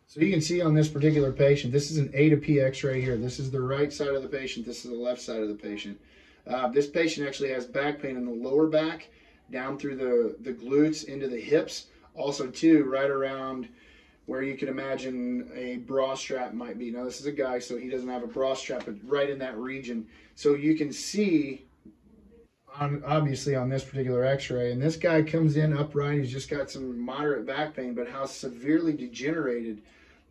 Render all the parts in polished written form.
So you can see on this particular patient, this is an A to P x-ray here. This is the right side of the patient. This is the left side of the patient. This patient actually has back pain in the lower back, down through the glutes, into the hips. Also too, right around where you can imagine a bra strap might be. Now this is a guy, so he doesn't have a bra strap, but right in that region. So you can see, obviously on this particular x-ray, and this guy comes in upright, he's just got some moderate back pain, but how severely degenerated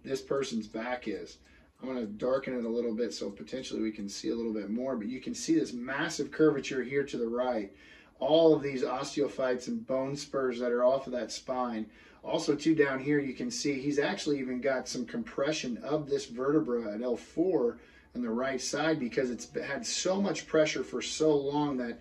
this person's back is. I'm going to darken it a little bit so potentially we can see a little bit more, but you can see this massive curvature here to the right. All of these osteophytes and bone spurs that are off of that spine. Also too, down here you can see he's actually even got some compression of this vertebra at L4 on the right side because it's had so much pressure for so long, that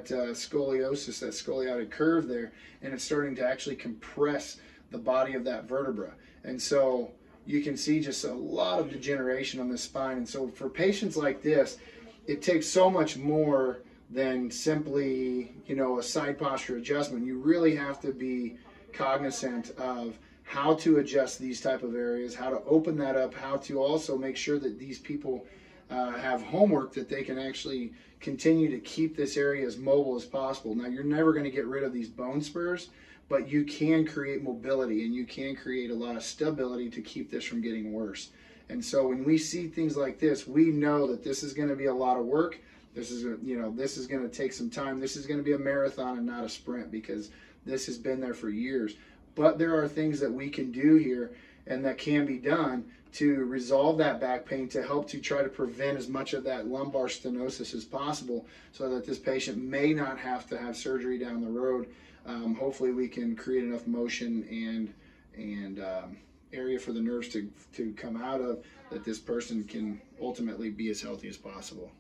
scoliosis, that scoliotic curve there, and it's starting to actually compress the body of that vertebra. And so you can see just a lot of degeneration on the spine. And so for patients like this, it takes so much more than simply, a side posture adjustment. You really have to be cognizant of how to adjust these type of areas, how to open that up, how to also make sure that these people have homework that they can actually continue to keep this area as mobile as possible. Now, you're never going to get rid of these bone spurs, but you can create mobility and you can create a lot of stability to keep this from getting worse. And so when we see things like this, we know that this is going to be a lot of work. This is, this is going to take some time. This is going to be a marathon and not a sprint, because this has been there for years. But there are things that we can do here and that can be done to resolve that back pain, to help to try to prevent as much of that lumbar stenosis as possible, so that this patient may not have to have surgery down the road. Hopefully we can create enough motion and area for the nerves to come out of, that this person can ultimately be as healthy as possible.